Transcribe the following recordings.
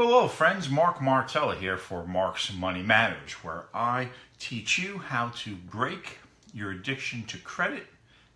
Hello friends, Mark Martella here for Mark's Money Matters, where I teach you how to break your addiction to credit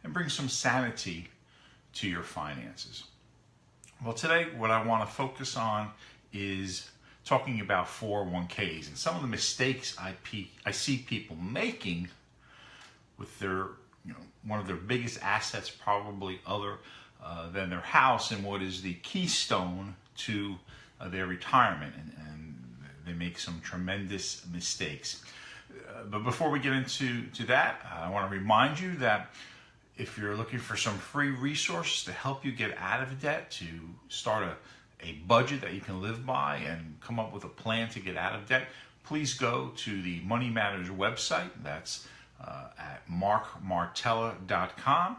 and bring some sanity to your finances. Well, today what I want to focus on is talking about 401ks and some of the mistakes I see people making with their, one of their biggest assets, probably other than their house, and what is the keystone to their retirement, and they make some tremendous mistakes. But before we get into that, I want to remind you that if you're looking for some free resources to help you get out of debt, to start a budget that you can live by and come up with a plan to get out of debt, please go to the Money Matters website. That's at markmartella.com.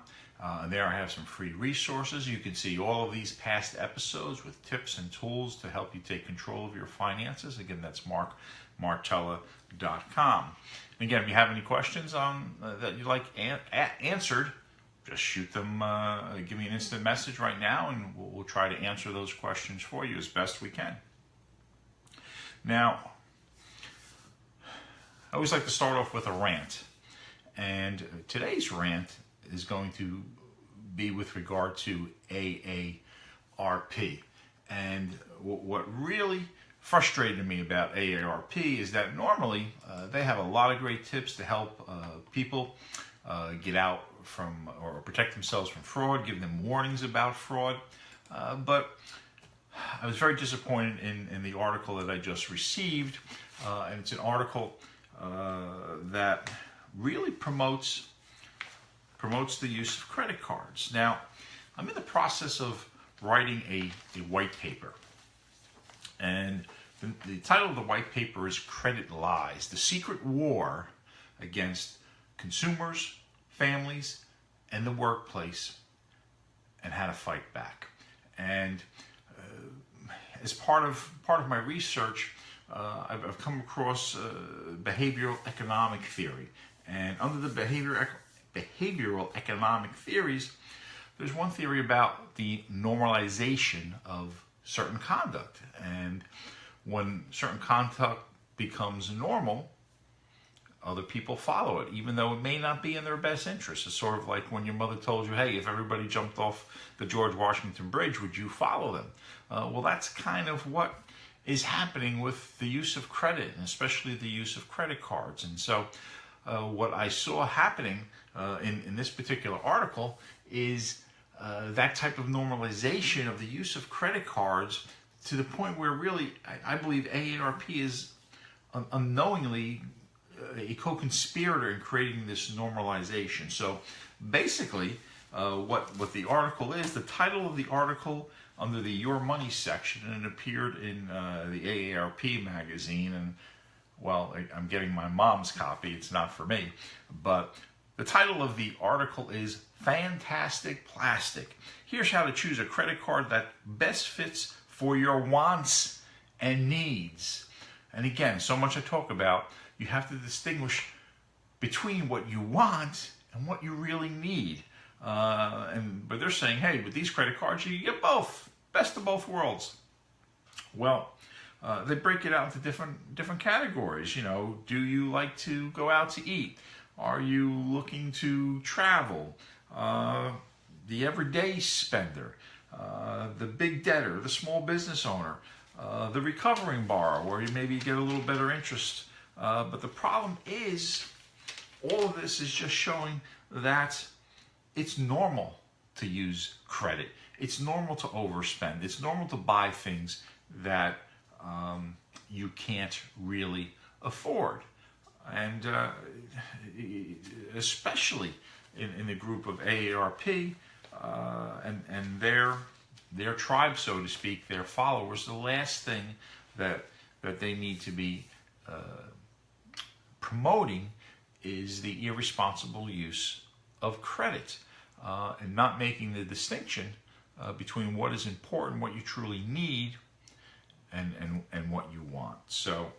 There I have some free resources. You can see all of these past episodes with tips and tools to help you take control of your finances. Again, that's markmartella.com. And again, if you have any questions that you'd like answered, just shoot them, give me an instant message right now, and we'll try to answer those questions for you as best we can. Now, I always like to start off with a rant. And today's rant is going to be with regard to AARP. And what really frustrated me about AARP is that normally they have a lot of great tips to help people get out from or protect themselves from fraud, give them warnings about fraud. But I was very disappointed in the article that I just received. And it's an article that really promotes the use of credit cards. Now, I'm in the process of writing a white paper. And the title of the white paper is Credit Lies: The Secret War Against Consumers, Families, and the Workplace, and How to Fight Back. And as part of my research, I've come across behavioral economic theory. And under the behavioral economic theories, there's one theory about the normalization of certain conduct. And when certain conduct becomes normal, other people follow it, even though it may not be in their best interest. It's sort of like when your mother told you, hey, if everybody jumped off the George Washington Bridge, would you follow them? Well, that's kind of what is happening with the use of credit, and especially the use of credit cards. And so what I saw happening in this particular article is that type of normalization of the use of credit cards to the point where really I believe AARP is unknowingly a co-conspirator in creating this normalization. So basically what the article is, the title of the article under the Your Money section, and it appeared in the AARP magazine, and well, I'm getting my mom's copy, it's not for me, but the title of the article is Fantastic Plastic. Here's how to choose a credit card that best fits for your wants and needs. And again, so much I talk about, you have to distinguish between what you want and what you really need. But they're saying, hey, with these credit cards, you get both, best of both worlds. Well, they break it out into different categories. Do you like to go out to eat? Are you looking to travel? The everyday spender, the big debtor, the small business owner, the recovering borrower, where you maybe get a little better interest. But the problem is, all of this is just showing that it's normal to use credit. It's normal to overspend. It's normal to buy things that you can't really afford. And especially in the group of AARP and their tribe, so to speak, their followers, the last thing that they need to be promoting is the irresponsible use of credit, and not making the distinction between what is important, what you truly need, and what you want. So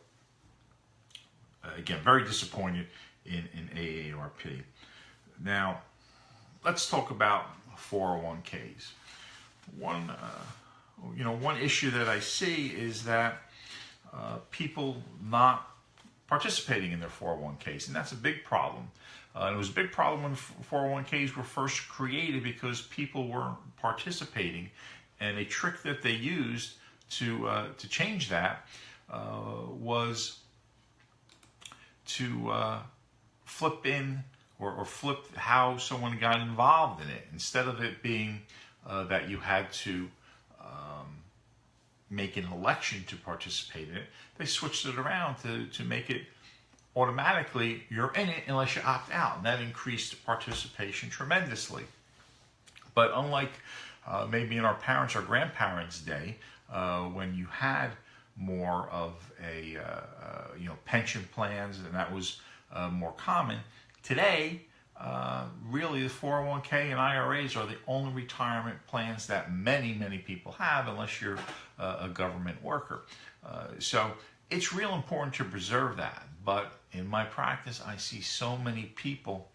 again, very disappointed in AARP. Now, let's talk about 401ks. One one issue that I see is that people not participating in their 401ks, and that's a big problem. And it was a big problem when 401ks were first created because people weren't participating, and a trick that they used to change that was to flip in or flip how someone got involved in it. Instead of it being that you had to make an election to participate in it, they switched it around to make it automatically you're in it unless you opt out, and that increased participation tremendously. But unlike maybe in our parents' or grandparents' day, when you had more of a pension plans, and that was more common, today really the 401k and IRAs are the only retirement plans that many people have, unless you're a government worker. So it's real important to preserve that. But in my practice, I see so many people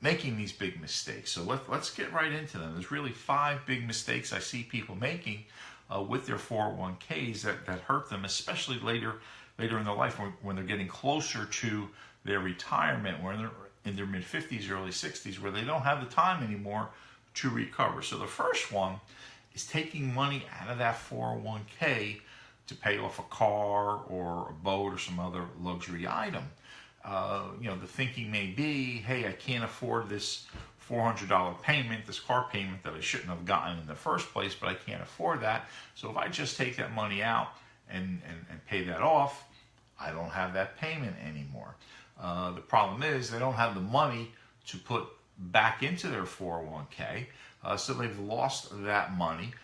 making these big mistakes. So let's get right into them. There's really 5 big mistakes I see people making with their 401ks that hurt them, especially later in their life when they're getting closer to their retirement, when they're in their mid-50s, early 60s, where they don't have the time anymore to recover. So the first one is taking money out of that 401k to pay off a car or a boat or some other luxury item. The thinking may be, hey, I can't afford this $400 payment, this car payment that I shouldn't have gotten in the first place, but I can't afford that. So if I just take that money out and pay that off, I don't have that payment anymore. The problem is they don't have the money to put back into their 401k, so they've lost that money,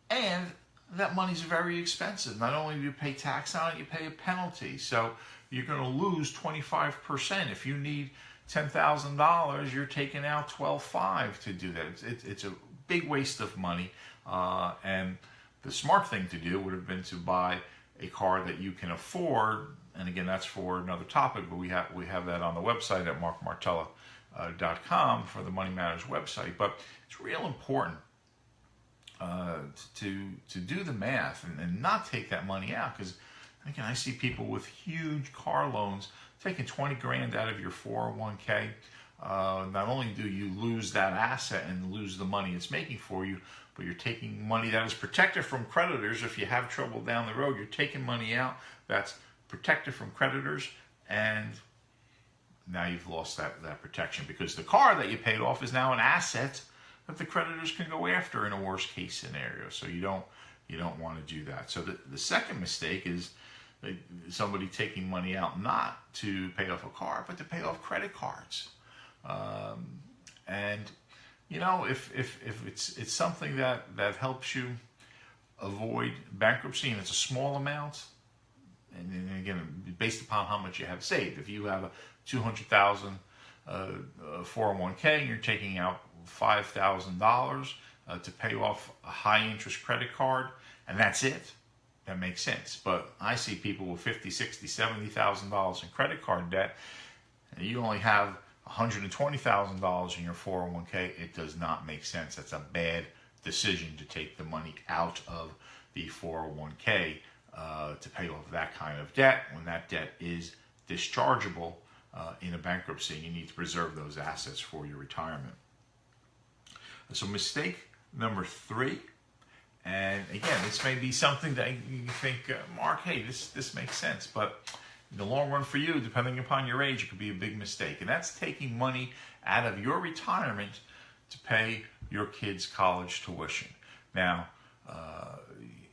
and that money's very expensive. Not only do you pay tax on it, you pay a penalty. So you're going to lose 25%. If you need $10,000, you're taking out $12,500 to do that. It's a big waste of money, and the smart thing to do would have been to buy a car that you can afford. And again, that's for another topic, but we have that on the website at markmartella.com for the Money Matters website. But it's real important to do the math and not take that money out, because again, I see people with huge car loans taking 20 grand out of your 401k. Not only do you lose that asset and lose the money it's making for you, but you're taking money that is protected from creditors. If you have trouble down the road, you're taking money out that's protected from creditors, and now you've lost that protection, because the car that you paid off is now an asset that the creditors can go after in a worst case scenario. So you don't want to do that. So the second mistake is somebody taking money out not to pay off a car, but to pay off credit cards. And if it's something that helps you avoid bankruptcy, and it's a small amount, and again, based upon how much you have saved. If you have a $200,000 401k and you're taking out $5,000 to pay off a high-interest credit card, and that's it, that makes sense. But I see people with $50,000, $60,000, $70,000 in credit card debt, and you only have $120,000 in your 401k. It does not make sense. That's a bad decision to take the money out of the 401k to pay off that kind of debt, when that debt is dischargeable in a bankruptcy. You need to preserve those assets for your retirement. So mistake number 3, and again, this may be something that you think, Mark, hey, this makes sense, but in the long run for you, depending upon your age, it could be a big mistake, and that's taking money out of your retirement to pay your kids' college tuition. Now,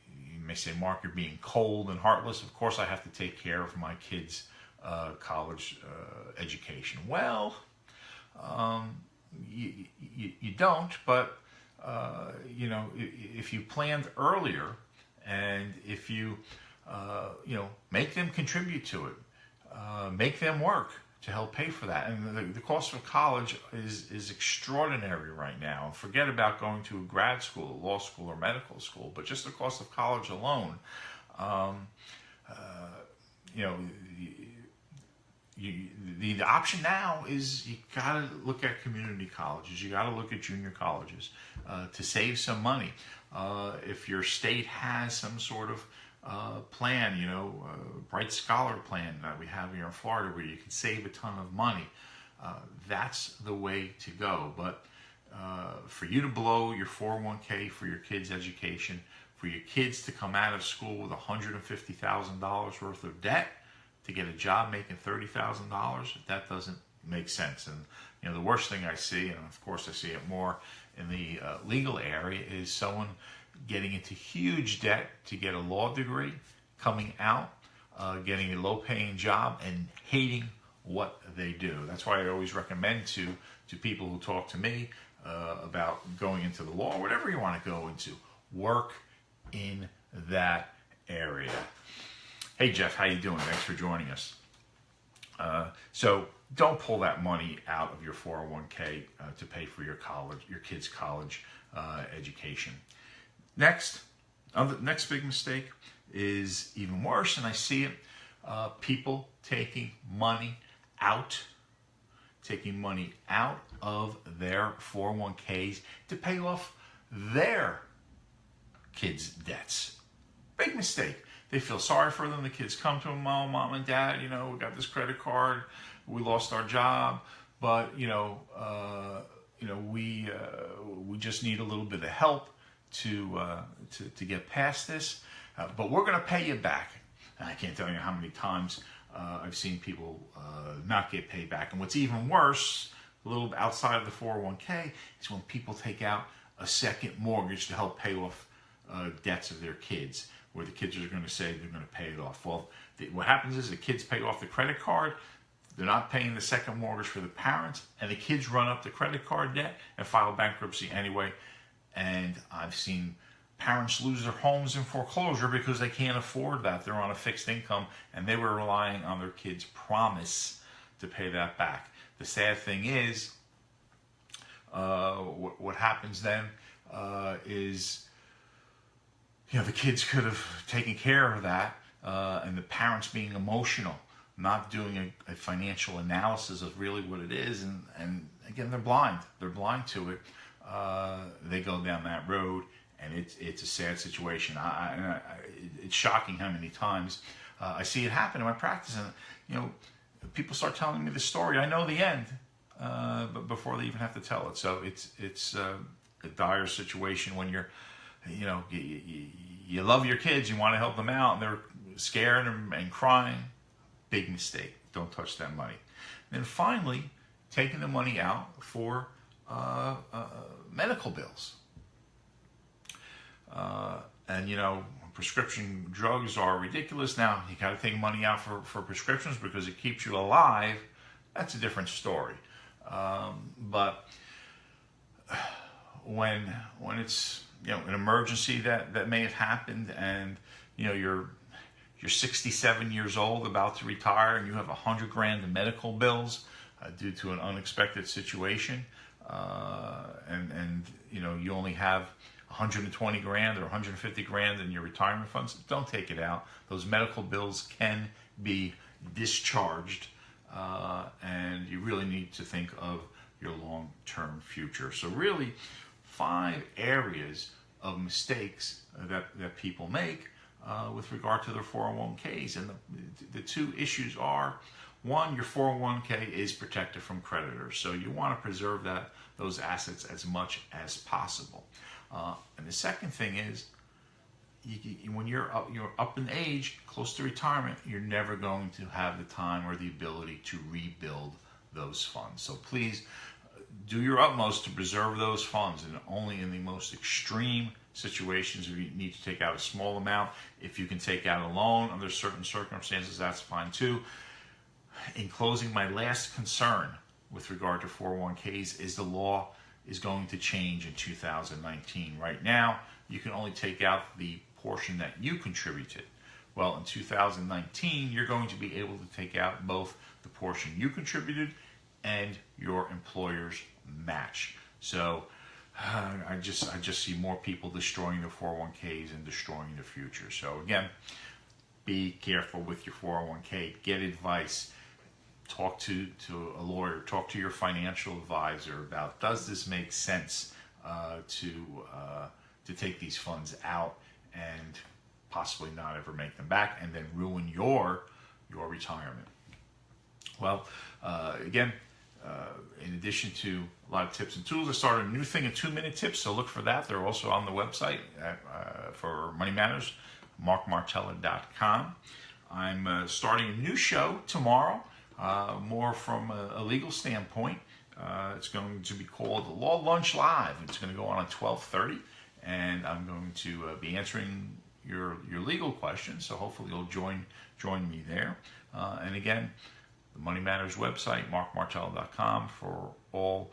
you may say, Mark, you're being cold and heartless. Of course I have to take care of my kids' college education. Well, you don't, but if you planned earlier, and if you make them contribute to it, make them work to help pay for that. And the cost of college is extraordinary right now. Forget about going to a grad school, law school, or medical school, but just the cost of college alone. the option now is you got to look at community colleges. You got to look at junior colleges to save some money. If your state has some sort of plan, Bright Scholar plan that we have here in Florida where you can save a ton of money, that's the way to go. But for you to blow your 401k for your kids' education, for your kids to come out of school with $150,000 worth of debt, to get a job making $30,000, that doesn't make sense. And the worst thing I see, and of course I see it more in the legal area, is someone getting into huge debt to get a law degree, coming out, getting a low-paying job, and hating what they do. That's why I always recommend to people who talk to me about going into the law, whatever you want to go into, work in that area. Hey Jeff, how you doing? Thanks for joining us. So don't pull that money out of your 401k to pay for your kids' college education. Next big mistake is even worse, and I see it. People taking money out of their 401ks to pay off their kids' debts. Big mistake. They feel sorry for them. The kids come to them, oh, mom and dad, we got this credit card, we lost our job, but we just need a little bit of help to get past this. But we're going to pay you back. And I can't tell you how many times I've seen people not get paid back. And what's even worse, a little outside of the 401k, is when people take out a second mortgage to help pay off debts of their kids, where the kids are going to say they're going to pay it off. Well, what happens is the kids pay off the credit card, they're not paying the second mortgage for the parents, and the kids run up the credit card debt and file bankruptcy anyway. And I've seen parents lose their homes in foreclosure because they can't afford that. They're on a fixed income, and they were relying on their kids' promise to pay that back. The sad thing is, what happens then is, the kids could have taken care of that, and the parents being emotional, not doing a financial analysis of really what it is, and again, they're blind. They're blind to it. They go down that road, and it's a sad situation. It's shocking how many times I see it happen in my practice, and people start telling me the story. I know the end, but before they even have to tell it. So it's a dire situation when you're, you love your kids, you want to help them out, and they're scared and crying. Big mistake. Don't touch that money. And then finally, taking the money out for medical bills. And prescription drugs are ridiculous. Now, you got to take money out for prescriptions because it keeps you alive. That's a different story. But when it's an emergency that may have happened, and you're 67 years old, about to retire, and you have $100,000 in medical bills due to an unexpected situation, and you only have $120,000 or $150,000 in your retirement funds, don't take it out. Those medical bills can be discharged, and you really need to think of your long-term future. So really, 5 areas of mistakes that people make with regard to their 401ks. And the 2 issues are, 1, your 401k is protected from creditors, so you want to preserve those assets as much as possible. And the second thing is, when you're up in age, close to retirement, you're never going to have the time or the ability to rebuild those funds. So please do your utmost to preserve those funds, and only in the most extreme situations where you need to take out a small amount. If you can take out a loan under certain circumstances, that's fine too. In closing, my last concern with regard to 401ks is the law is going to change in 2019. Right now, you can only take out the portion that you contributed. Well, in 2019, you're going to be able to take out both the portion you contributed and your employer's match. So I just see more people destroying their 401ks and destroying the future. So again, be careful with your 401k. Get advice. talk to a lawyer, talk to your financial advisor about, does this make sense to take these funds out and possibly not ever make them back, and then ruin your retirement. Well, again, in addition to a lot of tips and tools, I started a new thing, a 2-minute tips. So look for that. They're also on the website for Money Matters, markmartella.com. I'm starting a new show tomorrow, more from a legal standpoint. It's going to be called Law Lunch Live. It's going to go on at 12:30, and I'm going to be answering your legal questions. So hopefully you'll join me there. And again, the Money Matters website, markmartella.com, for all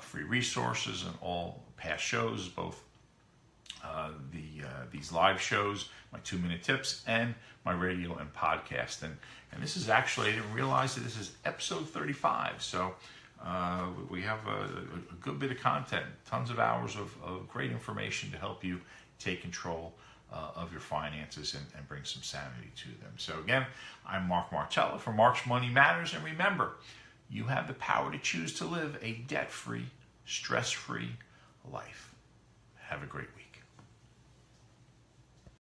free resources and all past shows, both these live shows, my 2-minute tips, and my radio and podcast. And this is actually, I didn't realize that this is episode 35. So we have a good bit of content, tons of hours of great information to help you take control of your finances and bring some sanity to them. So again, I'm Mark Martella for Mark's Money Matters. And remember, you have the power to choose to live a debt-free, stress-free life. Have a great week.